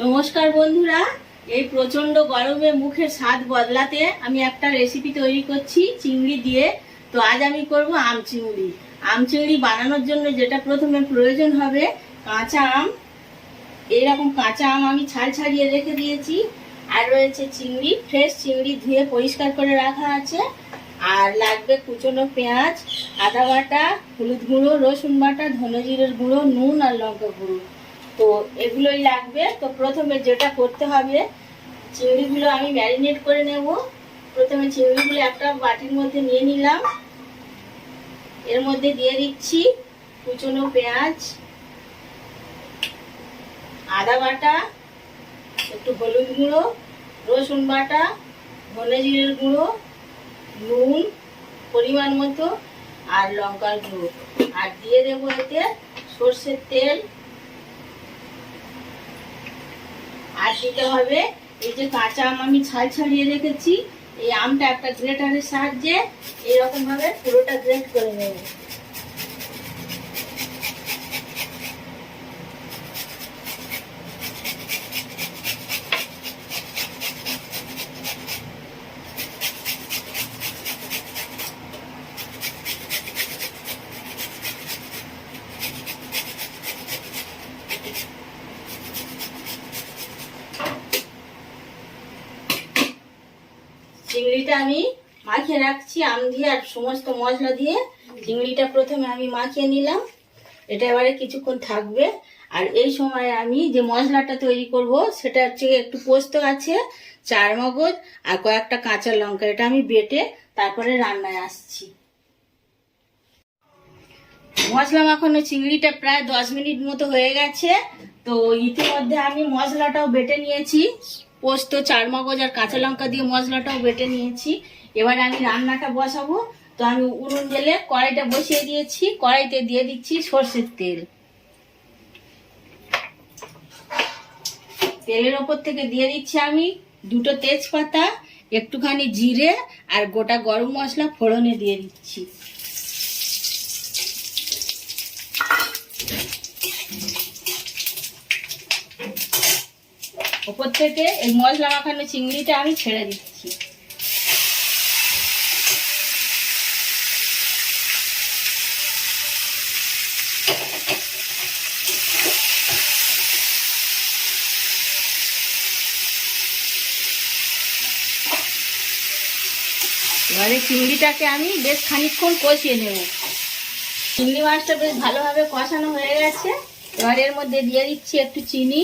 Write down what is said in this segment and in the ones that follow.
নমস্কার বন্ধুরা, এই প্রচন্ড গরমে মুখের স্বাদ বদলাতে আমি একটা রেসিপি তৈরি করছি চিংড়ি দিয়ে। তো আজ আমি করব আম চিংড়ি। আম চিংড়ি বানানোর জন্য যেটা প্রথমে প্রয়োজন হবে, কাঁচা আম। এইরকম কাঁচা আম আমি ছাল ছাড়িয়ে রেখে দিয়েছি। আর রয়েছে চিংড়ি, ফ্রেশ চিংড়ি ধুয়ে পরিষ্কার করে রাখা আছে। আর লাগবে কুচনো পেঁয়াজ, আদা বাটা, হলুদ গুঁড়ো, রসুন বাটা, ধনে জিরের গুঁড়ো, নুন আর লঙ্কা গুঁড়ো। তো এগুলোই লাগবে। তো প্রথমে যেটা করতে হবে, চিংড়িগুলো আমি ম্যারিনেট করে নেব। প্রথমে চিংড়িগুলো একটা বাটির মধ্যে নিয়ে নিলাম। এর মধ্যে দিয়ে দিচ্ছি কুচনো পেঁয়াজ, আদা বাটা, একটু হলুদ গুঁড়ো, রসুন বাটা, ধনে জিরের গুঁড়ো, নুন পরিমাণ মতো আর লঙ্কার গুঁড়ো। আর দিয়ে দেবো এতে সর্ষের তেল। আর দিতে হবে এই যে কাঁচা আম আমি ছাল ছাড়িয়ে রেখেছি, এই আমটা একটা গ্রেটারের সাহায্যে এরকম ভাবে পুরোটা গ্রেট করে নেব। চিংড়িটা আমি মাখিয়ে রাখছি আম দিয়ে আর সমস্ত মশলা দিয়ে। চিংড়িটা প্রথমে আমি মাখিয়ে নিলাম, এটা এবারে কিছুক্ষণ থাকবে। আর এই সময় আমি যে মশলাটা তৈরি করব সেটা হচ্ছে একটু পোস্ত আছে, চার মগজ আর কয়েকটা কাঁচা লঙ্কা। এটা আমি বেটে তারপরে রান্নায় আসছি। মশলা মাখানো চিংড়িটা প্রায় 10 মিনিট মতো হয়ে গেছে। তো ইতিমধ্যে আমি মশলাটাও বেটে নিয়েছি, পোস্ত, চার মগজ আর কাঁচা লঙ্কা দিয়ে মশলাটাও বেটে নিয়েছি। এবার আমি রান্নাটা বসাবো। তো আমি উনুন জেলে কড়াইটা বসিয়ে দিয়েছি। কড়াইতে দিয়ে দিচ্ছি সর্ষের তেল। তেলের ওপর থেকে দিয়ে দিচ্ছি আমি দুটো তেজপাতা, একটুখানি জিরে আর গোটা গরম মশলা ফোড়নে দিয়ে দিচ্ছি। ওপর থেকে এই মশলা মাখানো চিংড়িটা আমি ছেড়ে দিচ্ছি। এবারে চিংড়িটাকে আমি বেশ খানিকক্ষণ কষিয়ে নেব। চিংড়ি মাছটা বেশ ভালোভাবে কষানো হয়ে গেছে। এবার এর মধ্যে দিয়ে দিচ্ছি একটু চিনি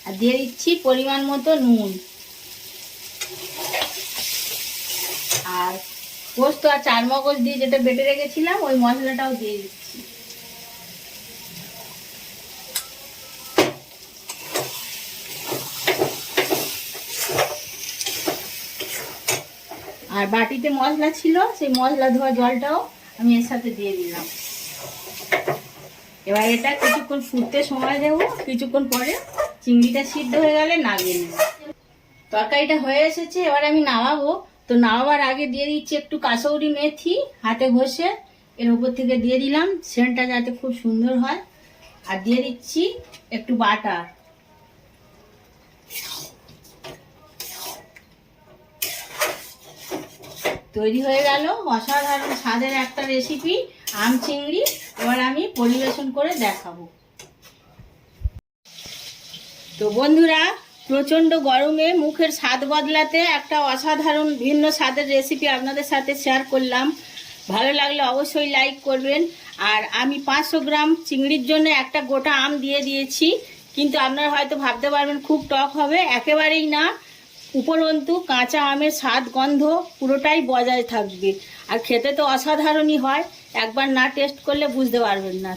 আর দিয়ে দিচ্ছি পরিমাণ মতো নুন। আর পোস্ত আর চার মগজ দিয়ে যেটা বেটে রেখেছিলাম ওই মশলাটাও দিয়ে দিচ্ছি। আর বাটিতে মশলা ছিল, সেই মশলা ধোয়া জলটাও আমি এর সাথে দিয়ে দিলাম। এবার এটা কিছুক্ষণ ফুটতে সময় দেবো। কিছুক্ষণ পরে চিংড়িটা সিদ্ধ হয়ে গেলে নামিয়ে নেব। তরকারিটা হয়ে এসেছে, এবার আমি নামাবো। তো নামাবার আগে দিয়ে দিচ্ছি একটু কাসৌরি মেথি হাতে ঘষে, এর উপর থেকে দিয়ে দিলাম, সেন্টটা যাতে খুব সুন্দর হয়। আর দিয়ে দিচ্ছি একটু বাটার। তৈরি হয়ে গেল অসাধারণ স্বাদের একটা রেসিপি, আম চিংড়ি। এবার আমি পরিবেশন করে দেখাবো। তো বন্ধুরা, প্রচণ্ড গরমে মুখের স্বাদ বদলাতে একটা অসাধারণ ভিন্ন স্বাদের রেসিপি আপনাদের সাথে শেয়ার করলাম। ভালো লাগলে অবশ্যই লাইক করবেন। আর আমি 500 গ্রাম চিংড়ির জন্য একটা গোটা আম দিয়ে দিয়েছি, কিন্তু আপনারা হয়তো ভাবতে পারবেন খুব টক হবে। একেবারেই না, উপরন্তু কাঁচা আমের স্বাদ গন্ধ পুরোটাই বজায় থাকবে। আর খেতে তো অসাধারণই হয়, একবার না টেস্ট করলে বুঝতে পারবেন না।